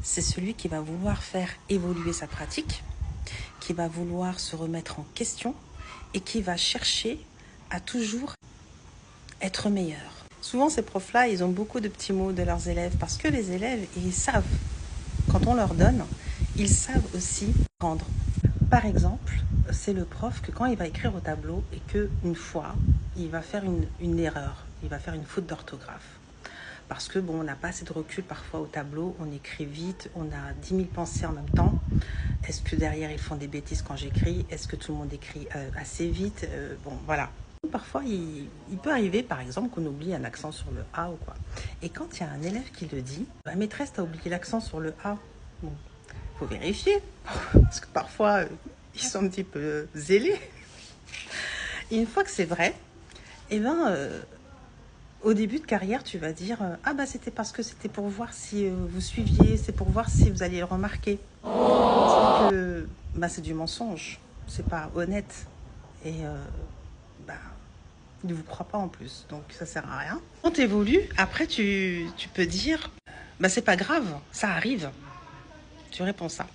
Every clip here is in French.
c'est celui qui va vouloir faire évoluer sa pratique, qui va vouloir se remettre en question et qui va chercher à toujours être meilleur. Souvent, ces profs-là, ils ont beaucoup de petits mots de leurs élèves parce que les élèves, ils savent, quand on leur donne, ils savent aussi rendre. Par exemple, c'est le prof que quand il va écrire au tableau et qu'une fois, il va faire une erreur, il va faire une faute d'orthographe. Parce que bon, on n'a pas assez de recul parfois au tableau, on écrit vite, on a 10 000 pensées en même temps. Est-ce que derrière ils font des bêtises quand j'écris? Est-ce que tout le monde écrit assez vite? Bon, voilà. Parfois, il peut arriver, par exemple, qu'on oublie un accent sur le A ou quoi. Et quand il y a un élève qui le dit, bah, maîtresse, t'as oublié l'accent sur le A. Bon, faut vérifier, parce que parfois, ils sont un petit peu zélés. Et une fois que c'est vrai, eh ben, au début de carrière, tu vas dire ah bah c'était parce que c'était pour voir si vous suiviez, c'est pour voir si vous alliez le remarquer. C'est que bah, c'est du mensonge, c'est pas honnête. Et bah, il ne vous croit pas en plus, donc ça sert à rien. Quand tu évolues, après tu peux dire bah c'est pas grave, ça arrive. Tu réponds ça.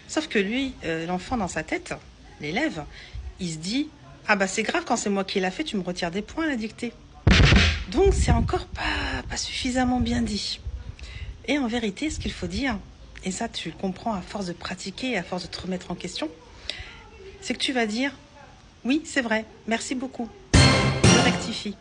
Sauf que lui, l'enfant dans sa tête, l'élève, il se dit ah bah c'est grave quand c'est moi qui l'a fait, tu me retires des points à la dictée. Donc c'est encore pas suffisamment bien dit. Et en vérité, ce qu'il faut dire, et ça tu le comprends à force de pratiquer, à force de te remettre en question, c'est que tu vas dire oui c'est vrai, merci beaucoup, je rectifie.